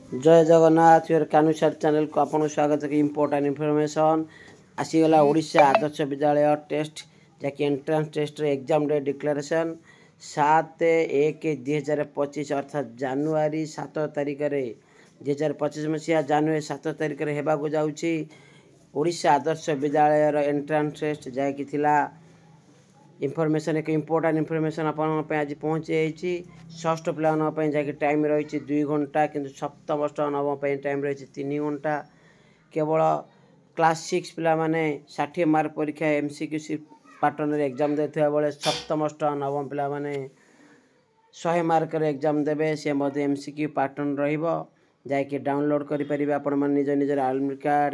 जय Jagannath your कानुसार channel को आपन स्वागत है। इंपोर्टेंट इनफॉरमेशन आसीगला ओडिशा आदर्श विद्यालय टेस्ट जैक entrance test exam day declaration 7/1/2025 अर्थात जनवरी 7 तारिख रे 2025 मसीहा जनवरी 7 तारिख रे हेबाकु जाउछि ओडिशा आदर्श विद्यालय एंट्रांस टेस्ट जैक थिला इनफॉरमेशन एक इंपोर्टेंट इनफॉरमेशन आप आज पहुँची षष्ठ पे जैक टाइम रही 2 घंटा किंतु सप्तम अष्टम नवम टाइम रही 3 घंटा केवल क्लास 6 पिला माने 60 मार्क परीक्षा एमसीक्यू पैटर्न एग्जाम देथिबा बेले सप्तम अष्टम नवम पिला माने 100 मार्क एग्जाम देबे से मध्य एमसीक्यू पैटर्न रहिबो जाके डाउनलोड करि परिबे आपण मन निज निजर एडमिट कार्ड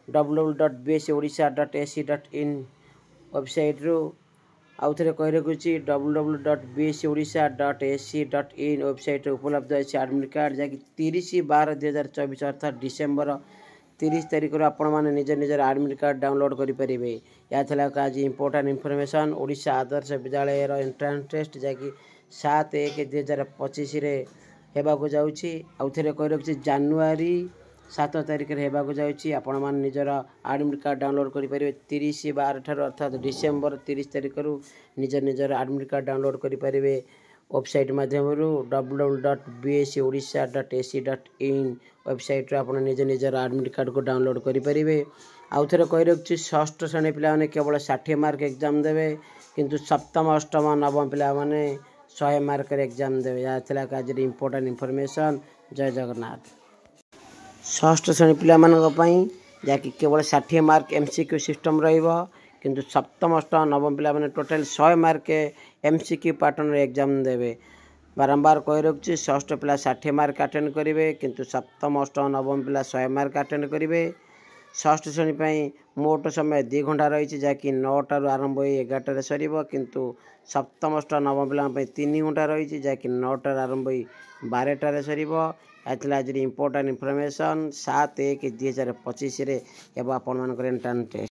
www.bsodisha.ac.in वेबसाइट रू आउ थे कही रखुच्छी www.bsodisha.ac.in वेबसाइट उपलब्ध अच्छे एडमिट कार्ड जैक 30/12/2024 अर्थात डिसेम्बर 30 तारिख आपण मैंने निज निजर एडमिट कार्ड डाउनलोड करेंगे। या आज इंपोर्टेंट इनफॉरमेशन ओडिशा आदर्श विद्यालय एंट्रांस टेस्ट जैक 7/1/2025 हेबाकु जाउछि आउ थे कही रखुच्छी जनवरी 7 तारिख हेबाकु जाउछि आपण माने निजर एडमिट कार्ड डाउनलोड करेंगे 30/12 ठार अर्थात डिसेम्बर 30 तारिख निजर निजर एडमिट कार्ड डाउनलोड करेंगे वेबसाइट माध्यम www.bsodisha.ac.in वेबसाइट आप निज निजर एडमिट कार्ड को डाउनलोड करेंगे। आउ थे कही रखुच्छी षष्ठ श्रेणी पिला माने केवल 60 मार्क एग्जाम देवे किंतु सप्तम अष्टम नवम पिला माने 100 मार्क एग्जाम देवे। या आज इंपोर्टेंट इनफॉरमेशन। जय जगन्नाथ। षष्ठ श्रेणी पिला जैकि केवल 60 मार्क एमसीक्यू सिस्टम रहिबो किंतु सप्तम अष्टम नवम पिला माने total 100 mark MCQ pattern exam देवे। बारंबार कही रखुच्छी षष्ठ पिला 60 मार्क अटेंड करेंगे किंतु सप्तम अष्टम नवम पिला 100 मार्क अटेंड करेंगे। षष्ठ श्रेणी मोट समय 2 घंटा रही जैकि 9 आरंभ हो 11 सर किंतु सप्तम अष्टम नवम पिला 3 घंटा रही जैकि 9 आरंभ हो 12 सर। आज इंपोर्टेंट इनफॉरमेशन 7/1/2025 एवं आपण एंट्रांस टेस्ट।